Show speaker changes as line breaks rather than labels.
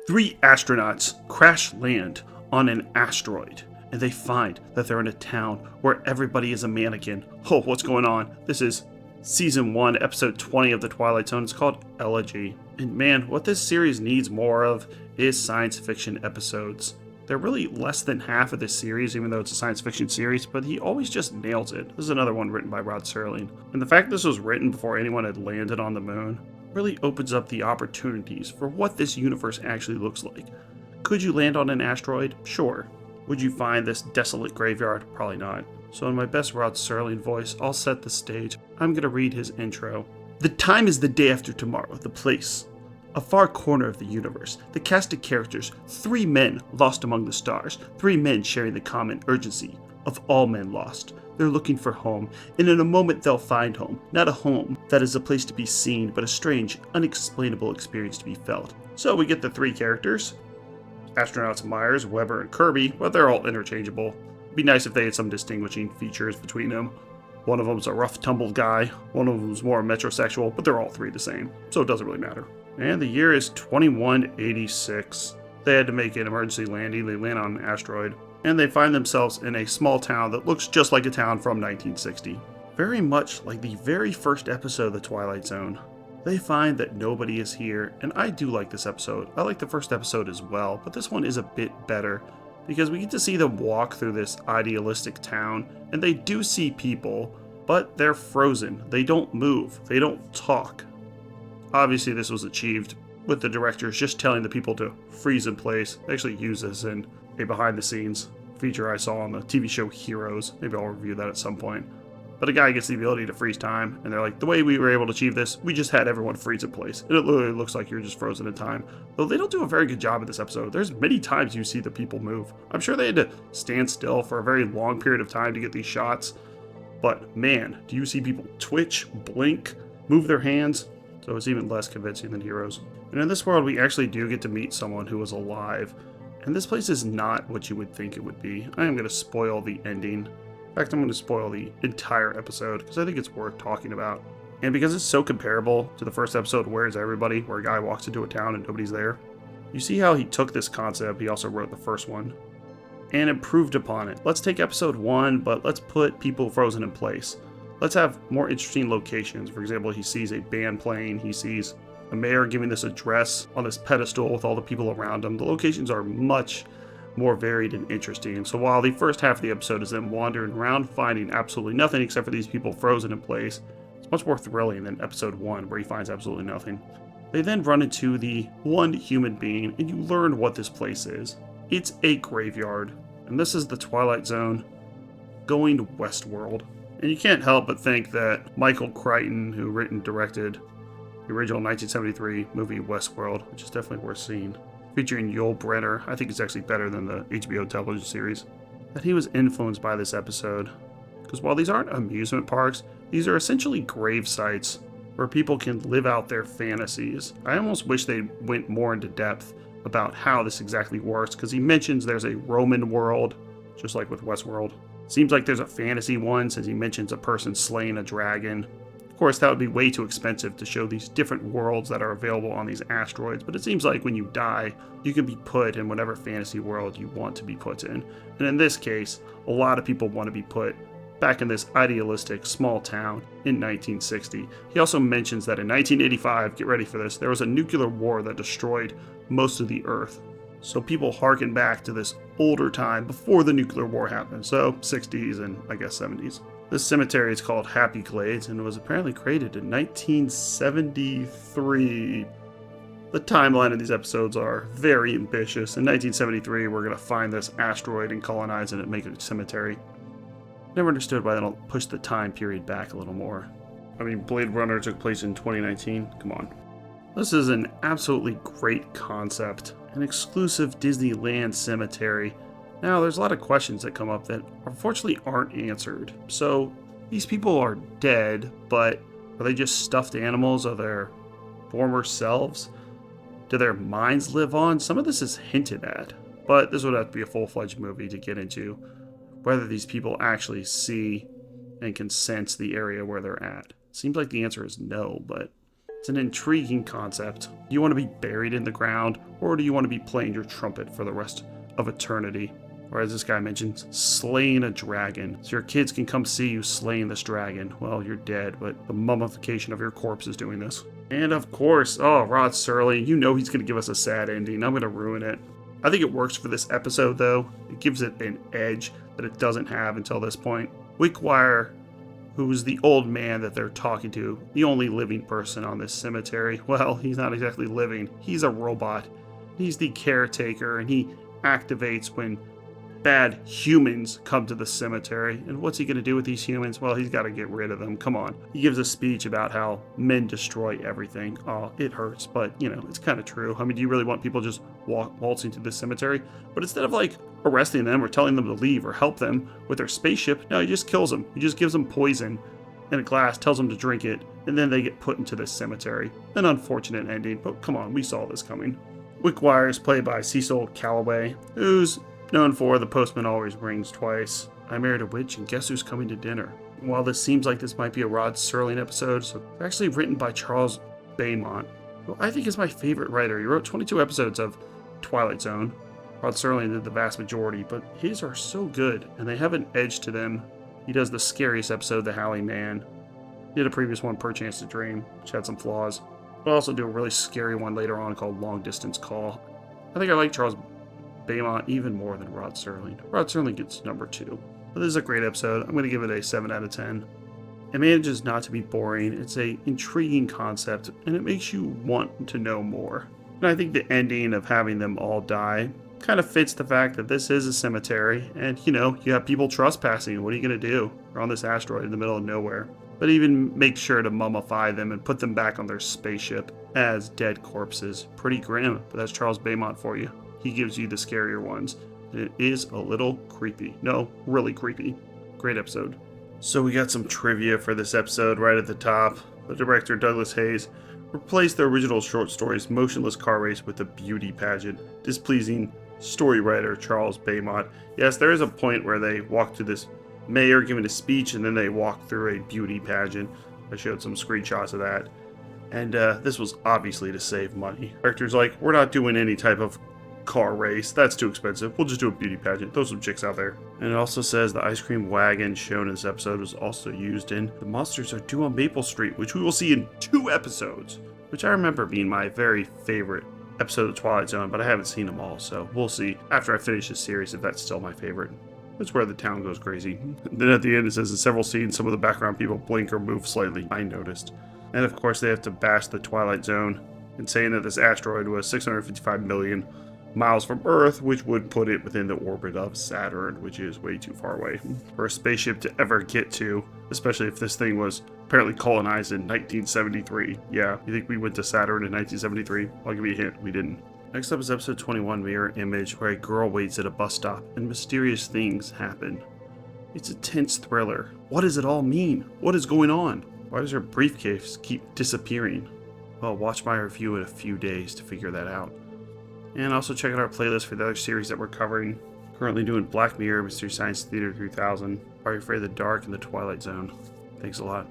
Three astronauts crash land on an asteroid, and they find that they're in a town where everybody is a mannequin. Oh, what's going on? This is Season 1, Episode 20 of The Twilight Zone. It's called Elegy. And man, what this series needs more of is science fiction episodes. They're really less than half of this series, even though it's a science fiction series, but he always just nails it. This is another one written by Rod Serling. And the fact this was written before anyone had landed on the moon really opens up the opportunities for what this universe actually looks like. Could you land on an asteroid? Sure. Would you find this desolate graveyard? Probably not. So in my best Rod Serling voice, I'll set the stage. I'm going to read his intro. The time is the day after tomorrow, the place. A far corner of the universe. The cast of characters, 3 men lost among the stars. 3 men sharing the common urgency of all men lost. They're looking for home, and in a moment they'll find home. Not a home that is a place to be seen, but a strange, unexplainable experience to be felt. So we get the 3 characters. Astronauts Myers, Weber, and Kirby, but they're all interchangeable. It'd be nice if they had some distinguishing features between them. One of them's a rough, tumbled guy. One of them's more metrosexual, but they're all 3 the same, so it doesn't really matter. And the year is 2186. They had to make an emergency landing. They land on an asteroid, and they find themselves in a small town that looks just like a town from 1960. Very much like the very first episode of The Twilight Zone. They find that nobody is here, and I do like this episode. I like the first episode as well, but this one is a bit better because we get to see them walk through this idealistic town, and they do see people, but they're frozen. They don't move. They don't talk. Obviously, this was achieved with the directors just telling the people to freeze in place. They actually use this in a behind-the-scenes feature I saw on the TV show Heroes. Maybe I'll review that at some point. But a guy gets the ability to freeze time, and they're like, the way we were able to achieve this, we just had everyone freeze in place. And it literally looks like you're just frozen in time. Though they don't do a very good job in this episode. There's many times you see the people move. I'm sure they had to stand still for a very long period of time to get these shots. But man, do you see people twitch, blink, move their hands? So it's even less convincing than Heroes. And in this world, we actually do get to meet someone who is alive. And this place is not what you would think it would be. I am going to spoil the ending. In fact, I'm going to spoil the entire episode because I think it's worth talking about. And because it's so comparable to the first episode, Where's Everybody?, where a guy walks into a town and nobody's there. You see how he took this concept, he also wrote the first one, and improved upon it. Let's take episode 1, but let's put people frozen in place. Let's have more interesting locations. For example, he sees a band playing, he sees a mayor giving this address on this pedestal with all the people around him. The locations are much more varied and interesting. So while the first half of the episode is them wandering around, finding absolutely nothing except for these people frozen in place, it's much more thrilling than episode 1, where he finds absolutely nothing. They then run into the one human being, and you learn what this place is. It's a graveyard, and this is the Twilight Zone going to WestWorld. And you can't help but think that Michael Crichton, who written and directed the original 1973 movie WestWorld, which is definitely worth seeing, featuring Yul Brynner, I think it's actually better than the HBO television series, that he was influenced by this episode. Because while these aren't amusement parks, these are essentially grave sites where people can live out their fantasies. I almost wish they went more into depth about how this exactly works, because he mentions there's a Roman world, just like with WestWorld. Seems like there's a fantasy one, since he mentions a person slaying a dragon. Of course, that would be way too expensive to show these different worlds that are available on these asteroids, but it seems like when you die, you can be put in whatever fantasy world you want to be put in. And in this case, a lot of people want to be put back in this idealistic small town in 1960. He also mentions that in 1985, get ready for this, there was a nuclear war that destroyed most of the Earth. So people harken back to this older time before the nuclear war happened, so 60s and I guess 70s. This cemetery is called Happy Glades and was apparently created in 1973. The timeline of these episodes are very ambitious. In 1973, we're going to find this asteroid and colonize it and make it a cemetery. Never understood why they don't push the time period back a little more. I mean, Blade Runner took place in 2019. Come on. This is an absolutely great concept. An exclusive Disneyland cemetery. Now, there's a lot of questions that come up that unfortunately aren't answered. So, these people are dead, but are they just stuffed animals of their former selves? Do their minds live on? Some of this is hinted at, but this would have to be a full-fledged movie to get into whether these people actually see and can sense the area where they're at. Seems like the answer is no, but It's an intriguing concept. Do you want to be buried in the ground, or do you want to be playing your trumpet for the rest of eternity? Or as this guy mentions, slaying a dragon. So your kids can come see you slaying this dragon. Well, you're dead, but the mummification of your corpse is doing this. And of course, Rod Serling, you know he's going to give us a sad ending. I'm going to ruin it. I think it works for this episode, though. It gives it an edge that it doesn't have until this point. Wickwire, who's the old man that they're talking to, the only living person on this cemetery. Well, he's not exactly living. He's a robot. He's the caretaker, and he activates when bad humans come to the cemetery. And what's he going to do with these humans? Well, he's got to get rid of them. Come on. He gives a speech about how men destroy everything. Oh, it hurts, but, it's kind of true. I mean, do you really want people just waltzing to the cemetery? But instead of, arresting them or telling them to leave or help them with their spaceship, no, he just kills them. He just gives them poison in a glass, tells them to drink it, and then they get put into this cemetery. An unfortunate ending, but come on, we saw this coming. Wickwire is played by Cecil Calloway, who's known for The Postman Always Rings Twice, I Married a Witch, and Guess Who's Coming to Dinner. While this seems like this might be a Rod Serling episode, so it's actually written by Charles Beaumont, who I think is my favorite writer. He wrote 22 episodes of Twilight Zone. Rod Serling did the vast majority, but his are so good, and they have an edge to them. He does the scariest episode, The Howling Man. He did a previous one, Perchance to Dream, which had some flaws. But also do a really scary one later on called Long Distance Call. I think I like Charles Beaumont even more than Rod Serling. Rod Serling gets number 2. But this is a great episode. I'm going to give it a 7 out of 10. It manages not to be boring. It's an intriguing concept, and it makes you want to know more. And I think the ending of having them all die kind of fits the fact that this is a cemetery, and you have people trespassing. What are you going to do? They're on this asteroid in the middle of nowhere. But even make sure to mummify them and put them back on their spaceship as dead corpses. Pretty grim, but that's Charles Beaumont for you. He gives you the scarier ones. And it is a little creepy. No, really creepy. Great episode. So we got some trivia for this episode right at the top. The director, Douglas Hayes, replaced the original short story's motionless car race with a beauty pageant, displeasing story writer Charles Beaumont. Yes, there is a point where they walk through this mayor giving a speech, and then they walk through a beauty pageant. I showed some screenshots of that. And this was obviously to save money. Director's like, we're not doing any type of car race. That's too expensive. We'll just do a beauty pageant. Throw some chicks out there. And it also says the ice cream wagon shown in this episode was also used in The Monsters Are Due on Maple Street, which we will see in 2 episodes, which I remember being my very favorite episode of Twilight Zone, but I haven't seen them all, so we'll see after I finish this series if that's still my favorite. That's where the town goes crazy. And then at the end it says in several scenes some of the background people blink or move slightly. I noticed. And of course they have to bash the Twilight Zone in saying that this asteroid was 655 million miles from Earth, which would put it within the orbit of Saturn, which is way too far away for a spaceship to ever get to, especially if this thing was apparently colonized in 1973. Yeah, you think we went to Saturn in 1973? I'll give you a hint, we didn't. Next up is episode 21, Mirror Image, where a girl waits at a bus stop and mysterious things happen. It's a tense thriller. What does it all mean? What is going on? Why does her briefcase keep disappearing? Well, watch my review in a few days to figure that out. And also check out our playlist for the other series that we're covering. Currently doing Black Mirror, Mystery Science Theater 3000, Are You Afraid of the Dark, and The Twilight Zone. Thanks a lot.